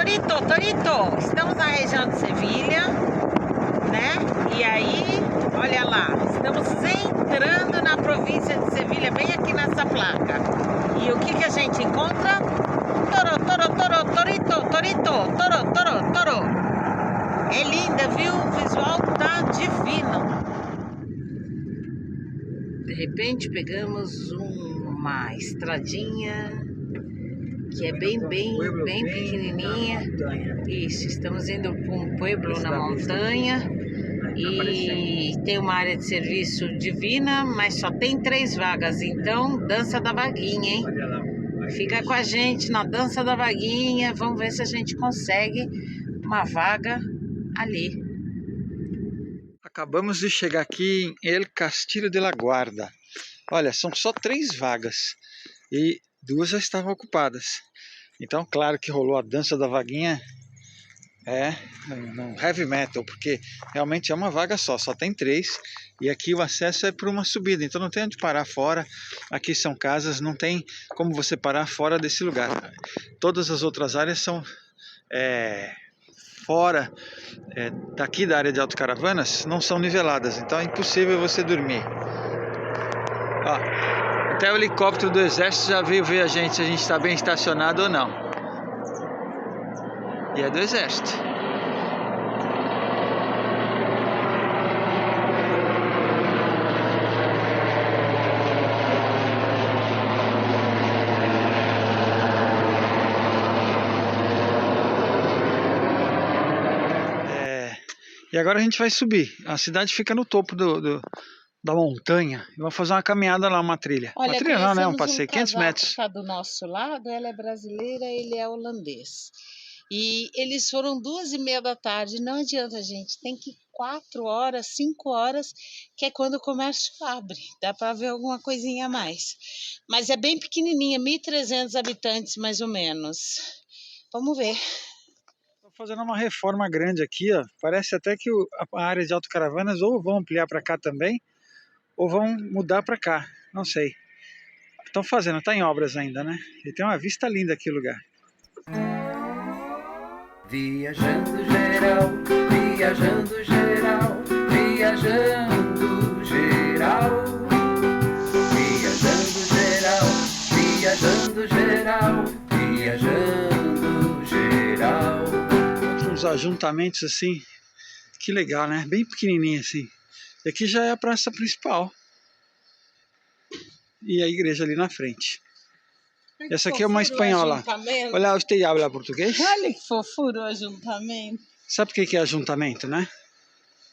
Torito, estamos na região de Sevilha, né? E aí, olha lá, estamos entrando na província de Sevilha, bem aqui nessa placa. E o que a gente encontra? Toro. É linda, viu? O visual tá divino. De repente pegamos uma estradinha que é bem pequenininha. Isso, estamos indo para um pueblo na montanha e tem uma área de serviço divina, mas só tem 3 vagas, então dança da vaguinha, hein? Fica com a gente na dança da vaguinha, vamos ver se a gente consegue uma vaga ali. Acabamos de chegar aqui em El Castillo de la Guarda. Olha, são só 3 vagas e 2 já estavam ocupadas. Então, claro que rolou a dança da vaguinha no heavy metal, porque realmente é uma vaga só tem 3. E aqui o acesso é por uma subida, então não tem onde parar fora. Aqui são casas, não tem como você parar fora desse lugar. Todas as outras áreas são fora daqui da área de autocaravanas, não são niveladas, então é impossível você dormir. Ó, até o helicóptero do exército já veio ver a gente, se a gente está bem estacionado ou não. E é do exército. E agora a gente vai subir. A cidade fica no topo da montanha. E vamos fazer uma caminhada lá, uma trilha. Olha, uma trilha não, né? Um passeio, 500 metros. Está do nosso lado, ela é brasileira, ele é holandês. E eles foram 2h30 da tarde, não adianta, gente, tem que ir 4 horas, 5 horas, que é quando o comércio abre, dá para ver alguma coisinha a mais. Mas é bem pequenininha, 1.300 habitantes mais ou menos. Vamos ver. Estou fazendo uma reforma grande aqui, ó. Parece até que a área de autocaravanas ou vão ampliar para cá também, ou vão mudar para cá, não sei. Estão fazendo, está em obras ainda, né? E tem uma vista linda aqui o lugar. Viajando geral, viajando geral, viajando geral, viajando geral, viajando geral, viajando geral. Uns ajuntamentos assim, que legal, né? Bem pequenininho assim. E aqui já é a praça principal. E a igreja ali na frente. Essa aqui é uma espanhola. Olha, você habla português? Olha que fofura o ajuntamento. Sabe por que é ajuntamento, né?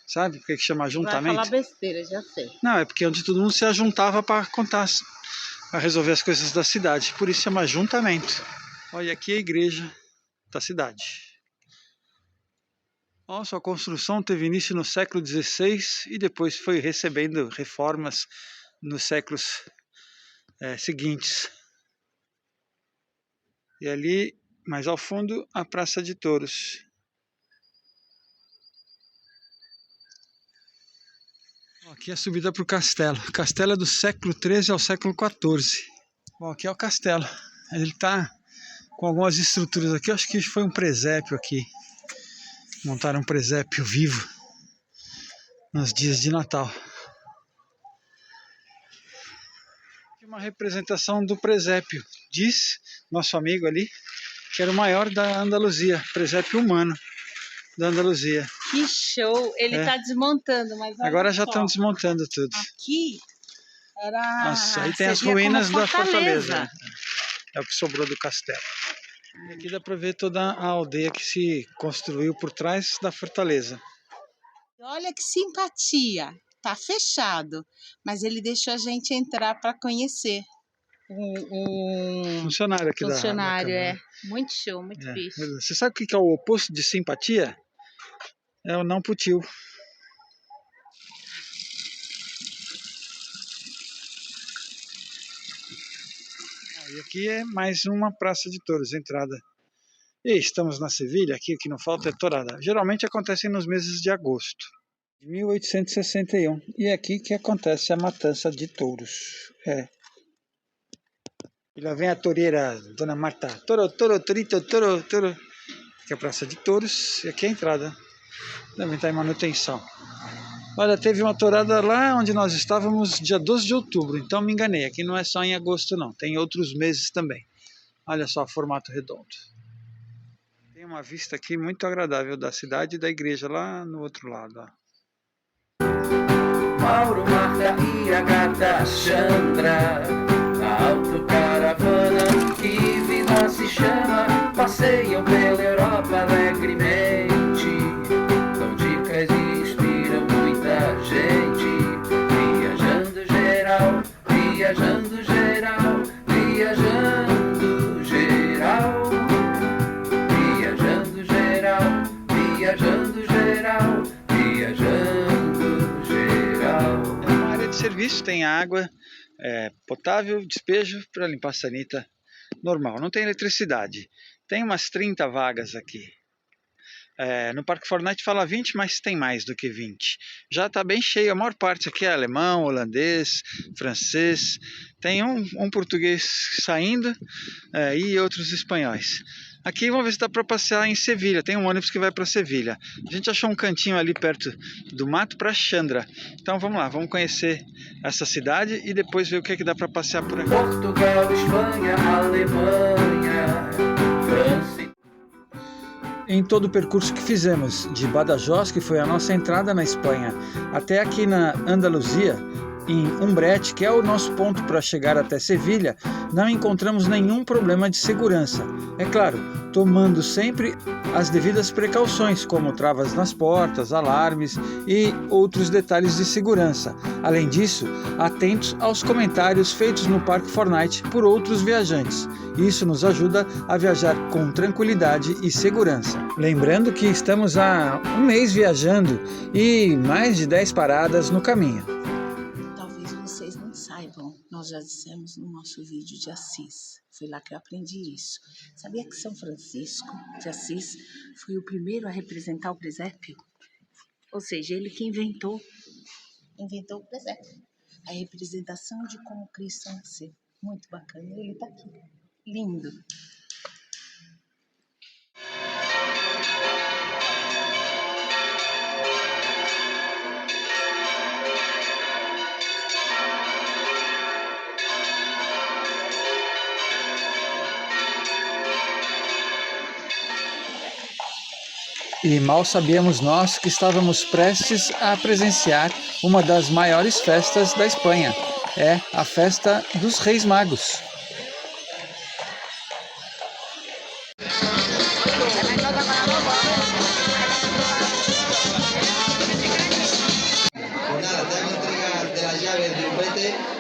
Sabe por que chama ajuntamento? Vai falar besteira, já sei. Não, é porque onde todo mundo se ajuntava para contar, para resolver as coisas da cidade. Por isso chama ajuntamento. Olha, aqui é a igreja da cidade. Nossa, a construção teve início no século XVI e depois foi recebendo reformas nos séculos seguintes. E ali, mais ao fundo, a Praça de Touros. Aqui é a subida para o castelo. O castelo é do século XIII ao século XIV. Bom, aqui é o castelo. Ele está com algumas estruturas aqui. Eu acho que foi um presépio aqui. Montaram um presépio vivo nos dias de Natal. Uma representação do presépio. Diz nosso amigo ali que era o maior da Andaluzia, presépio humano da Andaluzia. Que show! Ele está desmontando, mas agora já estão desmontando tudo. Aqui era. Nossa, aí tem as ruínas da fortaleza. É o que sobrou do castelo. E aqui dá para ver toda a aldeia que se construiu por trás da fortaleza. Olha que simpatia! Tá fechado, mas ele deixou a gente entrar para conhecer. Funcionário aqui funcionário, muito show, muito bicho. Você sabe o que é o oposto de simpatia? É o não putiu. E aqui é mais uma praça de touros, entrada. E estamos na Sevilha, aqui o que não falta é tourada. Geralmente acontece nos meses de agosto. 1861. E é aqui que acontece a matança de touros. E lá vem a toureira, Dona Marta. Toro, torito, toro. aqui é a Praça de Touros e aqui é a entrada. Também está em manutenção. Olha, teve uma tourada lá onde nós estávamos dia 12 de outubro, então me enganei. Aqui não é só em agosto não, tem outros meses também. Olha só o formato redondo. Tem uma vista aqui muito agradável da cidade e da igreja lá no outro lado. Ó. Mauro, Marta e a gata Chandra, a autocaravana que vida se chama, passeiam pela Europa alegremente, dão dicas e inspiram muita gente, viajando geral, viajando geral, viajando geral, viajando geral, viajando geral, viajando geral. É uma área de serviço, tem água potável, despejo para limpar a sanita normal. Não tem eletricidade. Tem umas 30 vagas aqui. No Parque Fortnite fala 20, mas tem mais do que 20. Já está bem cheio, a maior parte aqui é alemão, holandês, francês. Tem um português saindo e outros espanhóis. Aqui vamos ver se dá para passear em Sevilha. Tem um ônibus que vai para Sevilha. A gente achou um cantinho ali perto do mato para Chandra. Então vamos lá, vamos conhecer essa cidade e depois ver o que dá para passear por aqui. Portugal, Espanha, Alemanha, França. Em todo o percurso que fizemos de Badajoz, que foi a nossa entrada na Espanha, até aqui na Andaluzia, em Umbrete, que é o nosso ponto para chegar até Sevilha, não encontramos nenhum problema de segurança. É claro, tomando sempre as devidas precauções, como travas nas portas, alarmes e outros detalhes de segurança. Além disso, atentos aos comentários feitos no Parque Fortnite por outros viajantes. Isso nos ajuda a viajar com tranquilidade e segurança. Lembrando que estamos há um mês viajando e mais de 10 paradas no caminho. Nós já dissemos no nosso vídeo de Assis, foi lá que eu aprendi isso. Sabia que São Francisco de Assis foi o primeiro a representar o presépio? Ou seja, ele que inventou o presépio. A representação de como Cristo nasceu. Muito bacana, ele está aqui, lindo. E mal sabíamos nós que estávamos prestes a presenciar uma das maiores festas da Espanha. É a festa dos Reis Magos.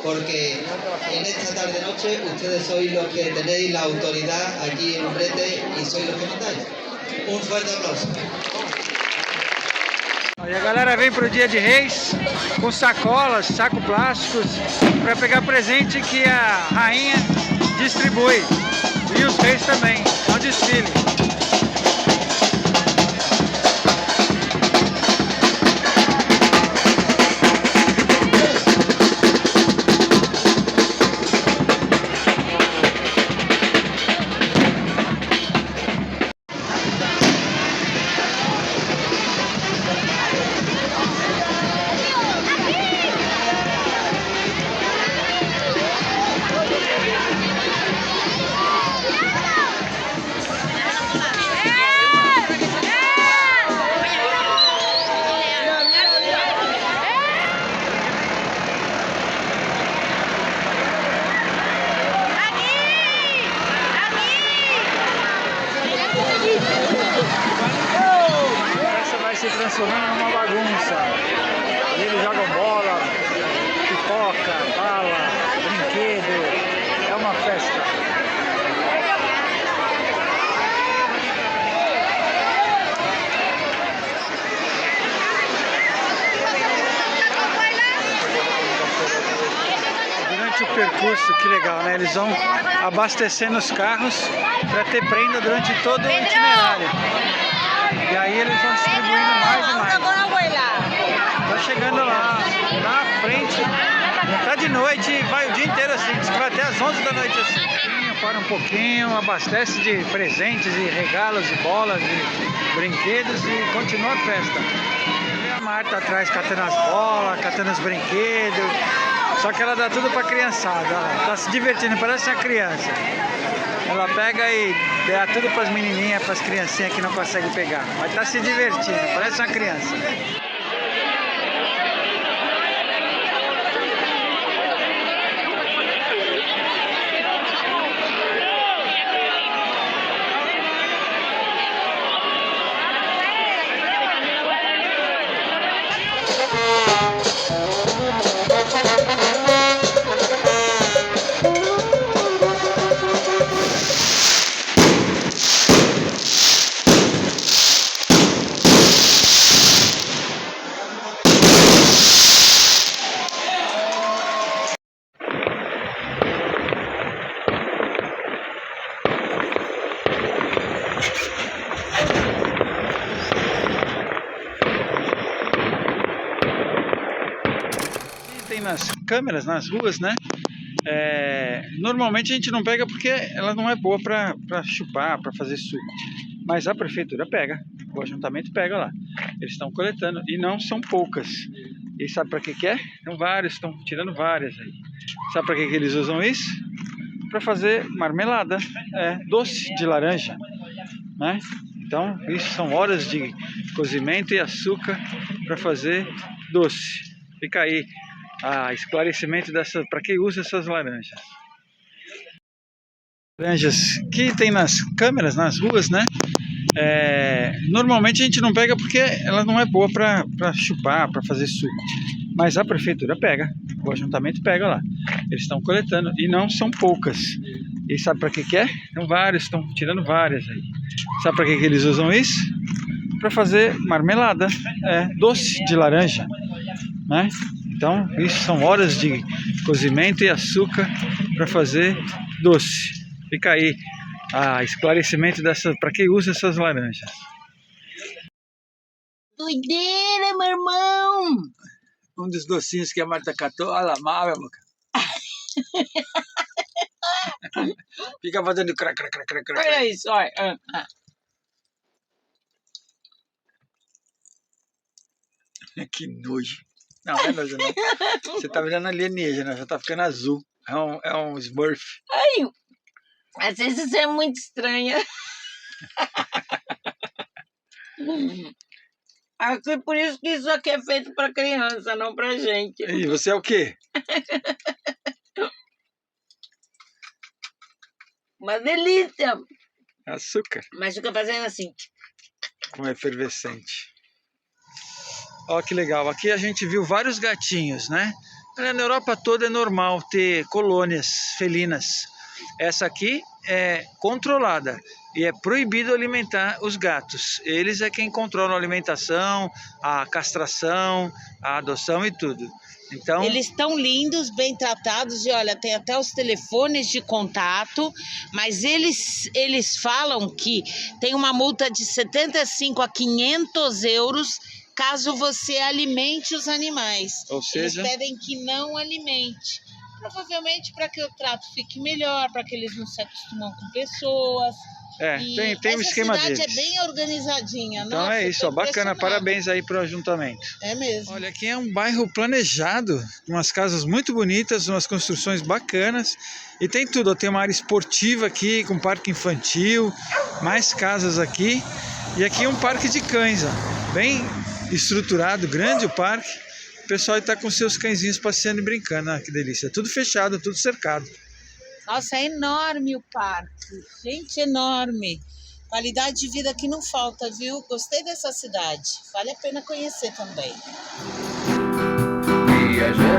Porque en esta tarde-noche ustedes sois los que tenéis la autoridad aquí en Umbrete y sois los que mandáis. Um forte aplauso. E a galera vem pro Dia de Reis com sacolas, sacos plásticos para pegar presente que a rainha distribui. E os reis também. É um desfile. Transformando numa bagunça. E eles jogam bola, pipoca, bala, brinquedo. É uma festa. Durante o percurso, que legal, né? Eles vão abastecendo os carros para ter prenda durante todo o itinerário. E aí eles vão distribuindo mais e mais. Tá chegando lá, na frente. Tá de noite e vai o dia inteiro assim. Diz que vai até às 11 da noite assim. para um pouquinho, abastece de presentes e regalos e bolas e brinquedos e continua a festa. E a Marta atrás catando as bolas, catando os brinquedos, só que ela dá tudo para a criançada, ela tá se divertindo, parece uma criança. Ela pega e dá tudo para as menininhas, para as criancinhas que não conseguem pegar, mas tá se divertindo, parece uma criança. Tem nas câmeras, nas ruas, né? Normalmente a gente não pega porque ela não é boa para chupar, para fazer suco. Mas a prefeitura pega, o ajuntamento pega lá. Eles estão coletando e não são poucas. E sabe para que é? São vários, estão tirando várias aí. Sabe para que eles usam isso? Para fazer marmelada, doce de laranja, né? Então isso são horas de cozimento e açúcar para fazer doce. Fica aí esclarecimento para quem usa essas laranjas. Laranjas que tem nas câmeras, nas ruas, né? Normalmente a gente não pega porque ela não é boa para chupar, para fazer suco. Mas a prefeitura pega, o ajuntamento pega lá. Eles estão coletando e não são poucas. E sabe para que é? São vários, estão tirando várias aí. Sabe para que eles usam isso? Para fazer marmelada, doce de laranja, né? Então isso são horas de cozimento e açúcar para fazer doce. Fica aí esclarecimento para quem usa essas laranjas. Doideira, meu irmão! Um dos docinhos que a Marta catou, olha lá, mal, meu boca. Fica fazendo crac, crac, crac, crac. Olha isso, olha. Que nojo. Não é nojo, não. Você tá virando alienígena, já tá ficando azul. É um Smurf. Ai, às vezes é muito estranha. Acho que por isso que isso aqui é feito para criança, não pra gente. E você é o quê? Uma delícia. Açúcar. Mas fica fazendo assim. Com efervescente. Ó, que legal. Aqui a gente viu vários gatinhos, né? Na Europa toda é normal ter colônias felinas. Essa aqui é controlada e é proibido alimentar os gatos. Eles é quem controla a alimentação, a castração, a adoção e tudo. Então, eles estão lindos, bem tratados e olha, tem até os telefones de contato, mas eles falam que tem uma multa de 75 a 500 euros caso você alimente os animais. Ou seja, eles pedem que não alimente. Provavelmente para que o trato fique melhor, para que eles não se acostumam com pessoas. Tem um esquema deles. Essa cidade é bem organizadinha. Então nossa, é isso, ó, bacana, parabéns aí pro ajuntamento. É mesmo. Olha, aqui é um bairro planejado, umas casas muito bonitas, umas construções bacanas. E tem tudo, ó, tem uma área esportiva aqui, com parque infantil, mais casas aqui. E aqui é um parque de cães, ó, bem estruturado, grande o parque. O pessoal está com seus cãezinhos passeando e brincando, que delícia. Tudo fechado, tudo cercado. Nossa, é enorme o parque, gente, enorme. Qualidade de vida aqui não falta, viu? Gostei dessa cidade, vale a pena conhecer também. Viajando